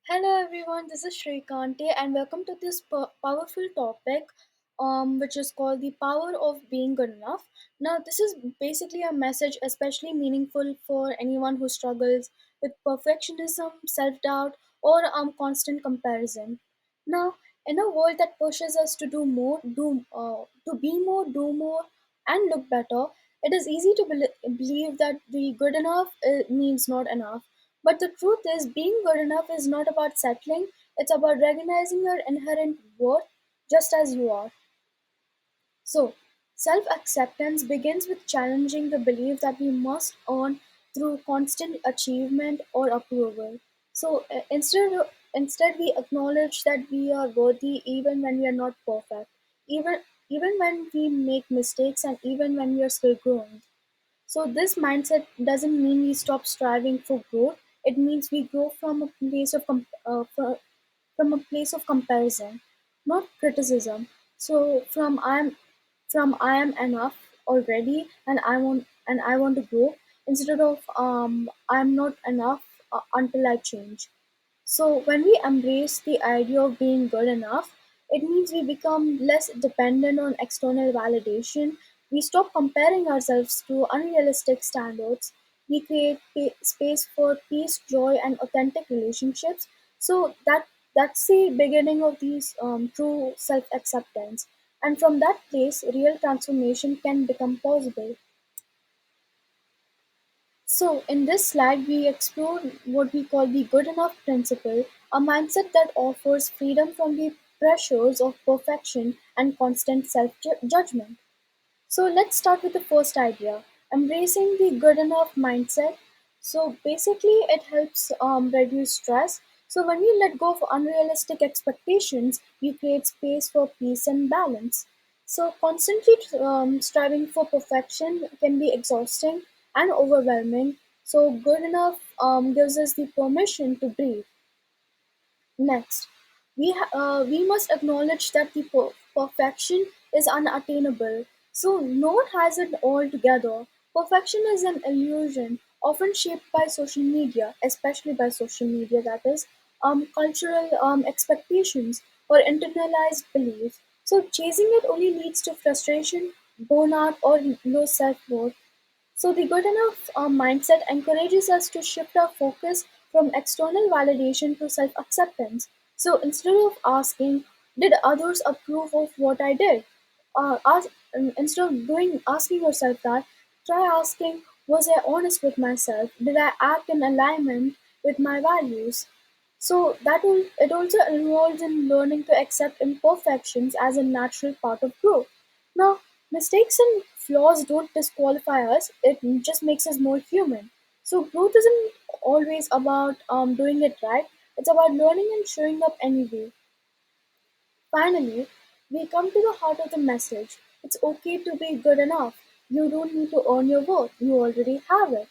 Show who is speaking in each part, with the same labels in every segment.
Speaker 1: Hello everyone, this is Srikanti and welcome to this powerful topic which is called the power of being good enough. Now, this is basically a message especially meaningful for anyone who struggles with perfectionism, self-doubt or constant comparison. Now, in a world that pushes us to do more, to be more, do more and look better, it is easy to believe that the good enough means not enough, but the truth is, being good enough is not about settling, it's about recognizing your inherent worth just as you are. So, self acceptance begins with challenging the belief that we must earn through constant achievement or approval. So, instead, we acknowledge that we are worthy even when we are not perfect, even, even when we make mistakes, and even when we are still growing. So this mindset doesn't mean we stop striving for growth. It means we grow from a place of from a place of comparison, not criticism. So from I am enough already, and I want to grow instead of I'm not enough until I change. So, when we embrace the idea of being good enough, it means we become less dependent on external validation. We stop comparing ourselves to unrealistic standards. We create space for peace, joy, and authentic relationships. So that's the beginning of these true self acceptance. And from that place, real transformation can become possible. So, in this slide, we explore what we call the good enough principle, a mindset that offers freedom from the pressures of perfection and constant self judgment. So let's start with the first idea, embracing the good enough mindset. So basically, it helps reduce stress. So when we let go of unrealistic expectations, we create space for peace and balance. So constantly striving for perfection can be exhausting and overwhelming. So good enough gives us the permission to breathe. Next, we must acknowledge that the perfection is unattainable. So no one has it all together. Perfection is an illusion, often shaped by social media, especially by social media. That is, cultural expectations or internalized beliefs. So chasing it only leads to frustration, burnout, or low self-worth. So, the good enough mindset encourages us to shift our focus from external validation to self acceptance. So, instead of asking, did others approve of what I did? Instead of asking yourself that, try asking, was I honest with myself? Did I act in alignment with my values? So it also involves in learning to accept imperfections as a natural part of growth. Now, mistakes and flaws don't disqualify us; it just makes us more human. So growth isn't always about doing it right; it's about learning and showing up anyway. Finally, we come to the heart of the message. It's okay to be good enough. You don't need to earn your worth. You already have it.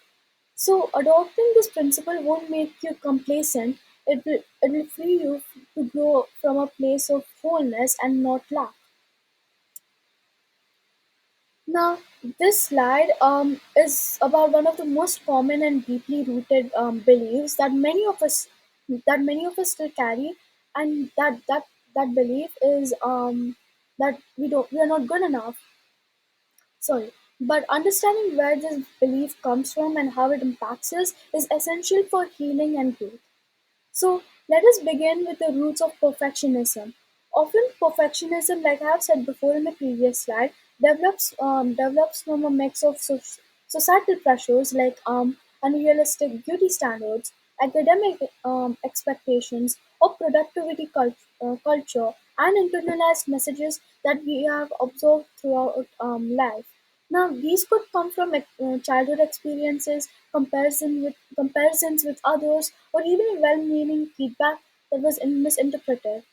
Speaker 1: So adopting this principle won't make you complacent. It will free you to grow from a place of wholeness and not lack. Now, this slide is about one of the most common and deeply rooted beliefs that many of us still carry, and that belief is that we are not good enough. Sorry, but understanding where this belief comes from and how it impacts us is essential for healing and growth. So let us begin with the roots of perfectionism. Often, perfectionism, like I have said before in the previous slide, develops from a mix of societal pressures like unrealistic beauty standards, academic expectations, or productivity culture, and internalized messages that we have observed throughout life. Now, these could come from childhood experiences, comparisons with others, or even well-meaning feedback that was misinterpreted.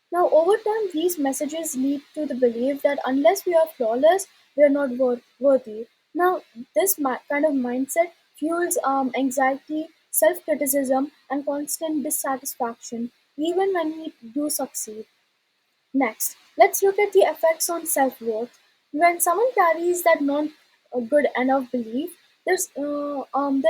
Speaker 1: Now, over time, these messages lead to the belief that unless we are flawless, we are not worthy. Now, this kind of mindset fuels anxiety, self-criticism, and constant dissatisfaction, even when we do succeed. Next, let's look at the effects on self worth. When someone carries that not good enough belief, their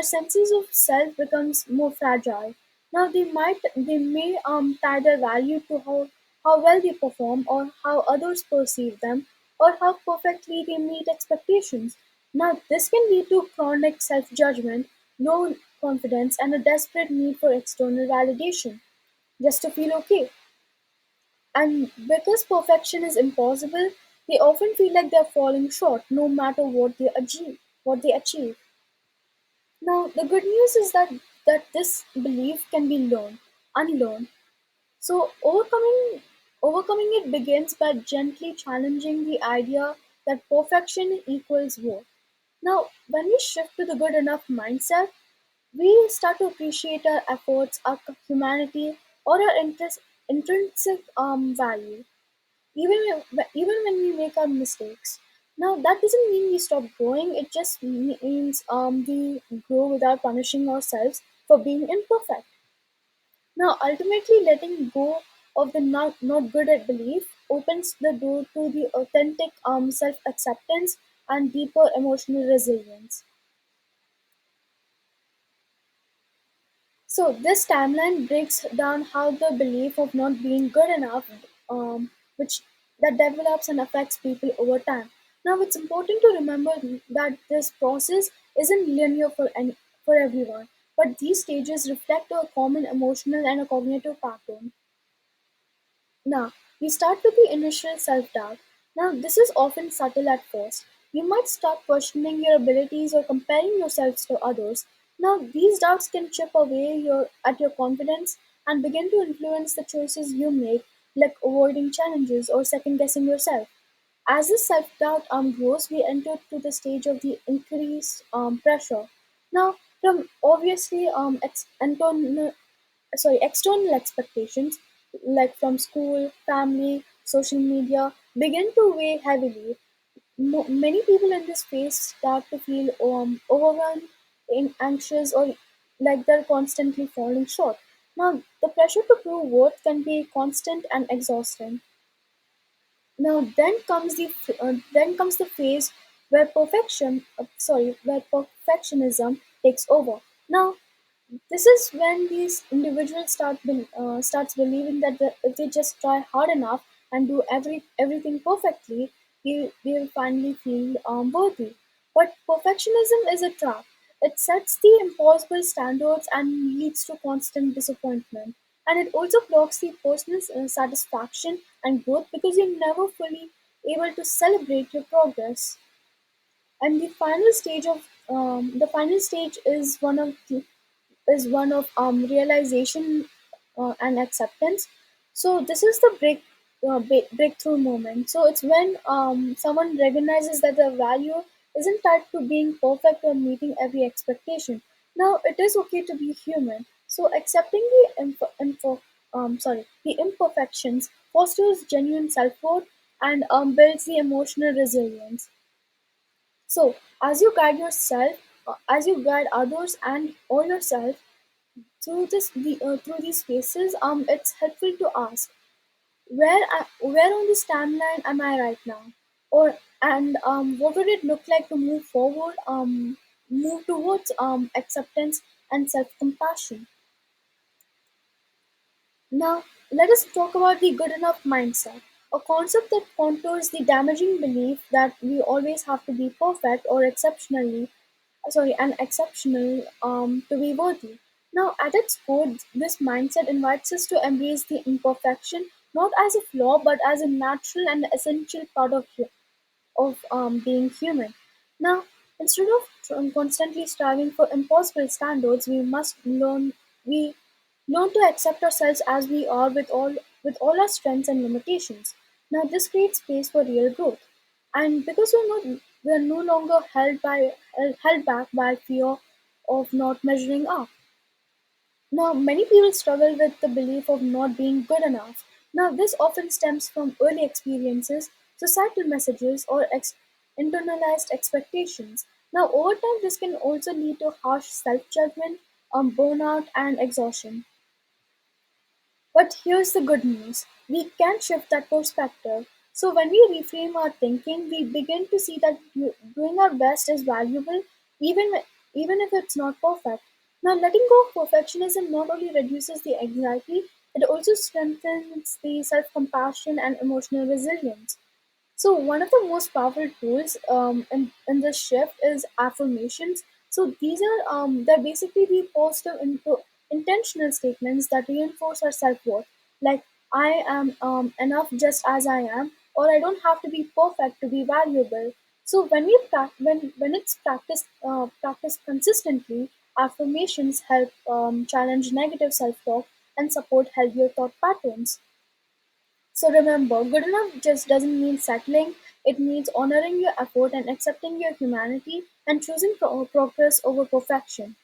Speaker 1: senses of self becomes more fragile. Now they may tie their value to how well they perform, or how others perceive them, or how perfectly they meet expectations. Now this can lead to chronic self-judgment, low confidence, and a desperate need for external validation just to feel okay. And because perfection is impossible, they often feel like they're falling short no matter what they achieve. Now the good news is that this belief can be unlearned. So overcoming it begins by gently challenging the idea that perfection equals worth. Now, when we shift to the good enough mindset, we start to appreciate our efforts, our humanity, or our intrinsic value, even when we make our mistakes. Now, that doesn't mean we stop growing. It just means we grow without punishing ourselves for being imperfect. Now, ultimately, letting go of the not good at belief opens the door to the authentic self acceptance and deeper emotional resilience. So, this timeline breaks down how the belief of not being good enough, which that develops and affects people over time. Now, it's important to remember that this process isn't linear for everyone, but these stages reflect a common emotional and a cognitive pattern. Now, we start with the initial self doubt. Now, this is often subtle at first. You might start questioning your abilities or comparing yourselves to others. Now, these doubts can chip away at your confidence and begin to influence the choices you make, like avoiding challenges or second guessing yourself. As this self doubt grows, we enter to the stage of the increased pressure. Now, from obviously external expectations like from school, family, social media begin to weigh heavily. Many people in this phase start to feel overwhelmed, anxious, or like they're constantly falling short. Now, the pressure to prove worth can be constant and exhausting. Now, then comes the phase where perfectionism takes over. Now, this is when these individuals starts believing that if they just try hard enough and do everything perfectly, they will finally feel worthy. But perfectionism is a trap. It sets the impossible standards and leads to constant disappointment. And it also blocks the personal satisfaction and growth because you're never fully able to celebrate your progress. And the final stage is one of realization and acceptance. So this is the breakthrough moment. So it's when someone recognizes that their value isn't tied to being perfect or meeting every expectation. Now it is okay to be human. So accepting the imperfections fosters genuine self-worth and builds the emotional resilience. So as you guide others and or yourself through these phases, it's helpful to ask where on this timeline am I right now, or and what would it look like to move forward, move towards acceptance and self compassion. Now let us talk about the good enough mindset, a concept that contours the damaging belief that we always have to be perfect or exceptional to be worthy. Now, at its core, this mindset invites us to embrace the imperfection not as a flaw but as a natural and essential part of being human. Now, instead of constantly striving for impossible standards, we learn to accept ourselves as we are with all our strengths and limitations. Now, this creates space for real growth, and because we're no longer held back by fear of not measuring up. Now, many people struggle with the belief of not being good enough. Now, this often stems from early experiences, societal messages, or internalized expectations. Now, over time, this can also lead to harsh self judgment, burnout, and exhaustion. But here's the good news, we can shift that perspective. So, when we reframe our thinking, we begin to see that doing our best is valuable, even, even if it's not perfect. Now, letting go of perfectionism not only reduces the anxiety, it also strengthens the self compassion and emotional resilience. So one of the most powerful tools in this shift is affirmations. So these are they're basically the positive intentional statements that reinforce our self-worth. Like I am enough just as I am, or I don't have to be perfect to be valuable. So when it's practiced consistently, affirmations help challenge negative self-talk and support healthier thought patterns. So remember, good enough just doesn't mean settling. It means honoring your effort and accepting your humanity and choosing progress over perfection.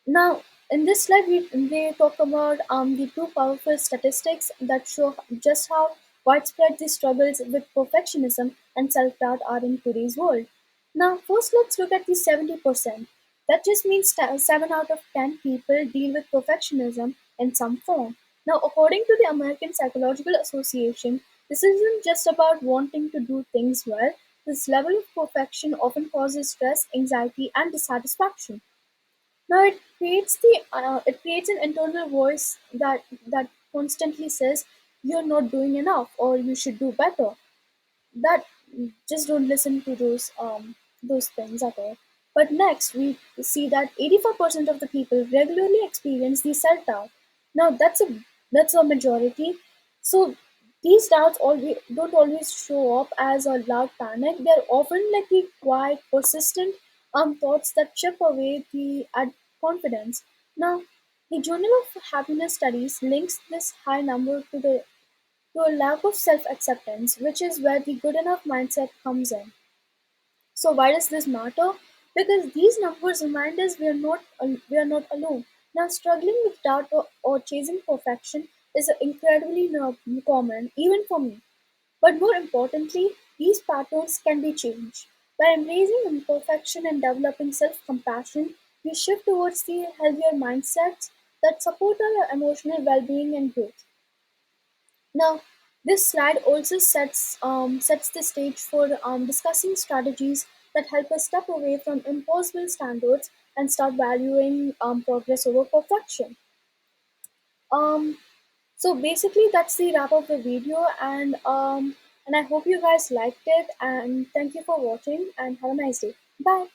Speaker 1: Now, in this slide, we talk about the two powerful statistics that show just how widespread the struggles with perfectionism and self doubt are in today's world. Now, first, let's look at the 70%. That just means 7 out of 10 people deal with perfectionism in some form. Now, according to the American Psychological Association, this isn't just about wanting to do things well. This level of perfection often causes stress, anxiety, and dissatisfaction. Now it creates an internal voice that constantly says you're not doing enough or you should do better. That just don't listen to those things at all. But next we see that 85% of the people regularly experience the self doubt. Now that's a majority. So these doubts don't always show up as a loud panic. They're often like the quiet, persistent thoughts that chip away the confidence. Now, the Journal of Happiness Studies links this high number to a lack of self acceptance, which is where the good enough mindset comes in. So, why does this matter? Because these numbers remind us we are not alone. Now, struggling with doubt or chasing perfection is incredibly common, even for me. But more importantly, these patterns can be changed. By embracing imperfection and developing self compassion, we shift towards the healthier mindsets that support our emotional well being and growth. Now, this slide also sets the stage for discussing strategies that help us step away from impossible standards and start valuing progress over perfection. Um, so basically, that's the wrap of the video, and I hope you guys liked it. And thank you for watching. And have a nice day. Bye.